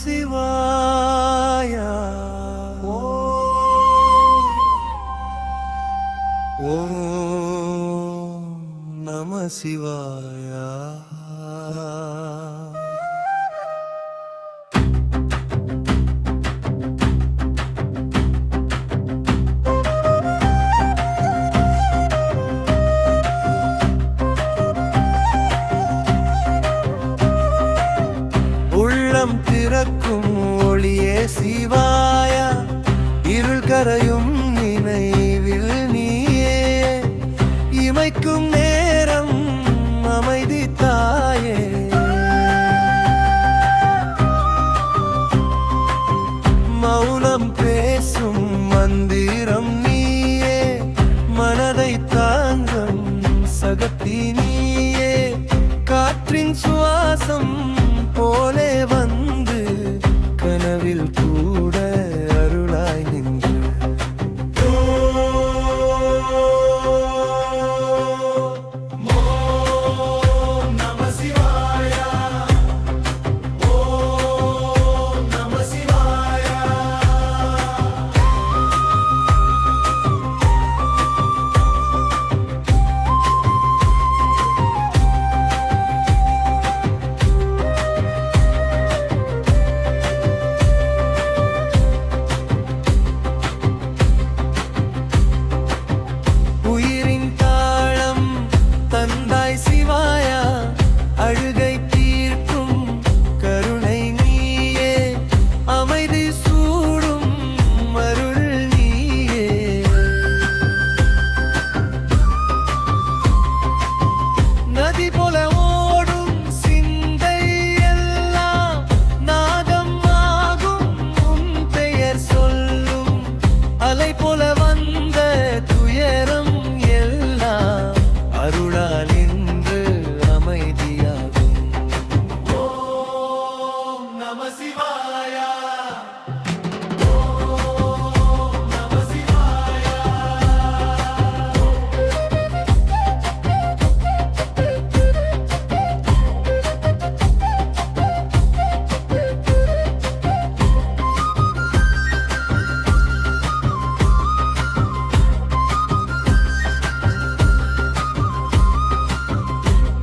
சிவாய. ஓம் நம சிவாய. உள்ளம் திறக்கும் ஒளியே சிவாய. இருள் கரையும் நினைவில் நீயே. இமைக்கும் நேரம் அமைதி தாயே. மௌனம் பேசும் மந்திரம் நீயே. மனதை தாங்கும் சகத்தி நீயே. காற்றின் சுவாசம் போலே வந்து கனவில் கூட அருளாய் நின்று. ஓம் நம சிவாய. ஓம் நம சிவாய. உயிரின் தாளம் தந்தாய் சிவாயா. அழுகை தீர்க்கும் கருணை நீயே. அமைதி சூடும் அருள் நீயே. நதி போல ஓடும் சிந்தை எல்லாம் நாதம் ஆகும். உன் பெயர் சொல்லும் அலை போல வந்த துயரம் எல்லாம் அருளால் இன்று அமைதியாகும். ஓம் நம சிவாய. ஓம் நம சிவாய.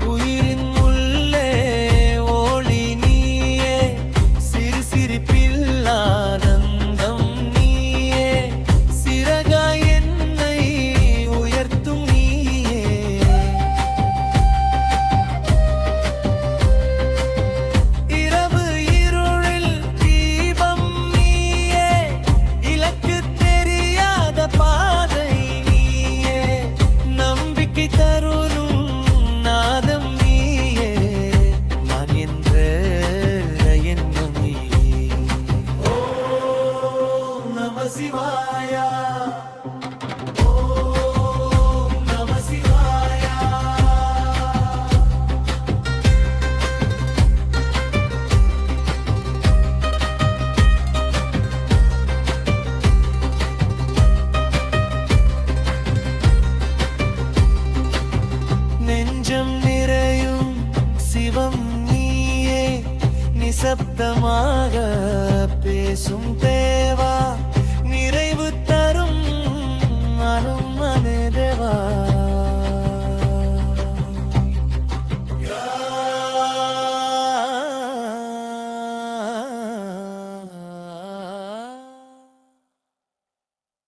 உயிரின் உள்ளே ஒளி நீயே. சிறு சிரிப்பில் ஆனந்தம் நீயே. சிறகாய் என்னை உயர்த்தும் நீயே. இரவு இருளில் தீபம் நீயே. இலக்கு தெரியாத பாதை நீயே. நம்பிக்கை தருளும் நாதம் நீயே. நான் என்ற எண்ணம் நீயே. ஓம் நம சிவாய. ஓம் நம சிவாய. நெஞ்சம் நிறையும் சிவம் நீயே. நிசப்தமாக பேசும் தேவா.